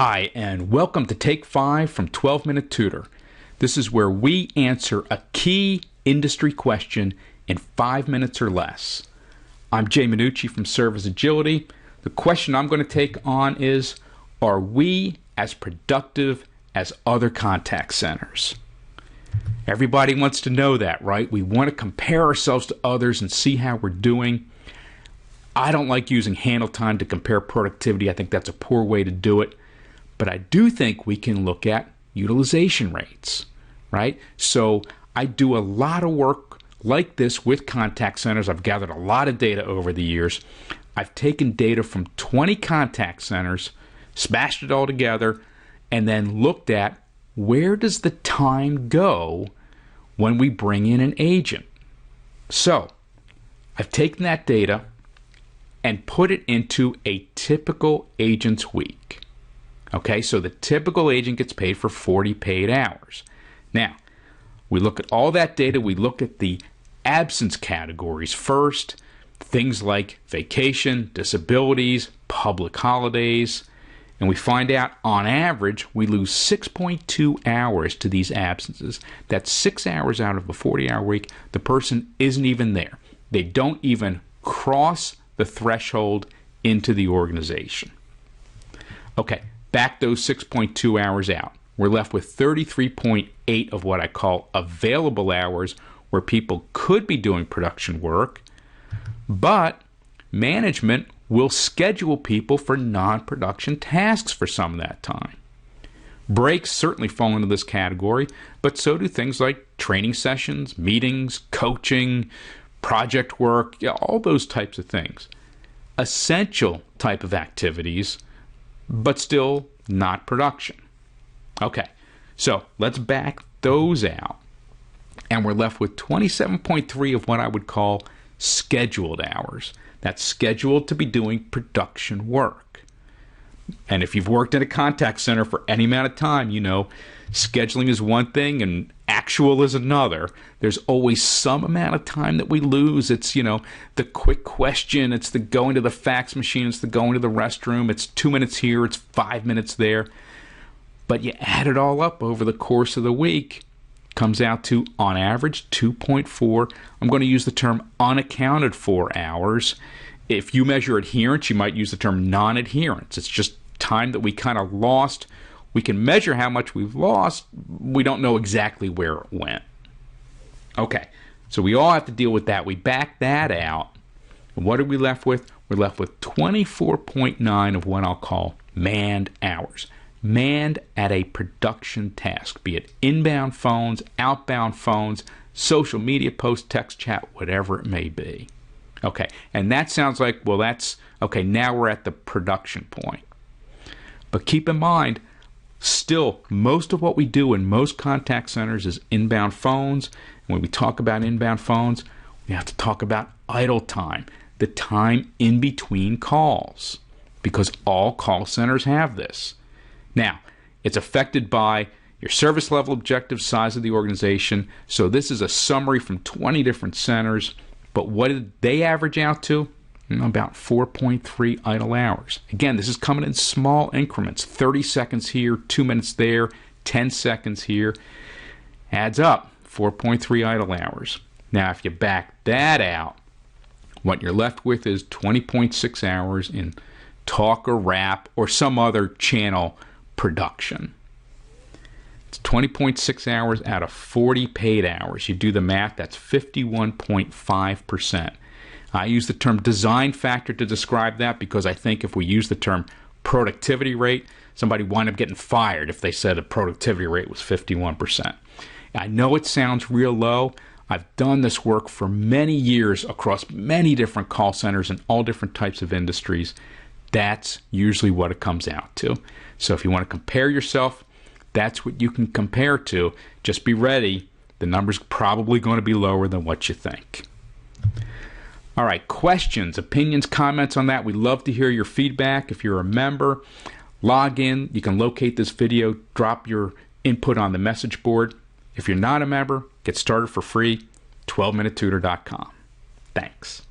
Hi, and welcome to Take 5 from 12 Minute Tutor. This is where we answer a key industry question in 5 minutes or less. I'm Jay Minucci from Service Agility. The question I'm going to take on is, are we as productive as other contact centers? Everybody wants to know that, right? We want to compare ourselves to others and see how we're doing. I don't like using handle time to compare productivity. I think that's a poor way to do it. But I do think we can look at utilization rates, right? So I do a lot of work like this with contact centers. I've gathered a lot of data over the years. I've taken data from 20 contact centers, smashed it all together, and then looked at where does the time go when we bring in an agent. So I've taken that data and put it into a typical agent's week. Okay, so the typical agent gets paid for 40 paid hours. Now, we look at all that data. We look at the absence categories first, things like vacation, disabilities, public holidays, and we find out on average we lose 6.2 hours to these absences. That's 6 hours out of a 40-hour week. The person isn't even there. They don't even cross the threshold into the organization. Okay. Back those 6.2 hours out. We're left with 33.8 of what I call available hours where people could be doing production work, but management will schedule people for non-production tasks for some of that time. Breaks certainly fall into this category, but so do things like training sessions, meetings, coaching, project work, all those types of things. Essential type of activities, but still not production. Okay, so let's back those out. And we're left with 27.3 of what I would call scheduled hours. That's scheduled to be doing production work. And if you've worked in a contact center for any amount of time, you know scheduling is one thing and actual is another. There's always some amount of time that we lose. It's, the quick question. It's the going to the fax machine. It's the going to the restroom. It's 2 minutes here. It's 5 minutes there. But you add it all up over the course of the week, comes out to, on average, 2.4. I'm going to use the term unaccounted for hours. If you measure adherence, you might use the term non-adherence. It's just time that we kind of lost. We can measure how much we've lost. We don't know exactly where it went. Okay, so we all have to deal with that. We back that out. And what are we left with? We're left with 24.9 of what I'll call manned hours. Manned at a production task, be it inbound phones, outbound phones, social media posts, text chat, whatever it may be. Okay, and that sounds like, well, that's, okay, now we're at the production point. But keep in mind, still, most of what we do in most contact centers is inbound phones. And when we talk about inbound phones, we have to talk about idle time, the time in between calls, because all call centers have this. Now, it's affected by your service level objectives, size of the organization. So this is a summary from 20 different centers. But what did they average out to? About 4.3 idle hours. Again, this is coming in small increments. 30 seconds here, 2 minutes there, 10 seconds here. Adds up, 4.3 idle hours. Now, if you back that out, what you're left with is 20.6 hours in talk or rap or some other channel production. It's 20.6 hours out of 40 paid hours. You do the math, that's 51.5%. I use the term design factor to describe that because I think if we use the term productivity rate, somebody would wind up getting fired if they said a productivity rate was 51%. I know it sounds real low. I've done this work for many years across many different call centers in all different types of industries. That's usually what it comes out to. So if you want to compare yourself, that's what you can compare to. Just be ready. The number's probably going to be lower than what you think. All right, questions, opinions, comments on that. We'd love to hear your feedback. If you're a member, log in. You can locate this video, drop your input on the message board. If you're not a member, get started for free, 12minutetutor.com. Thanks.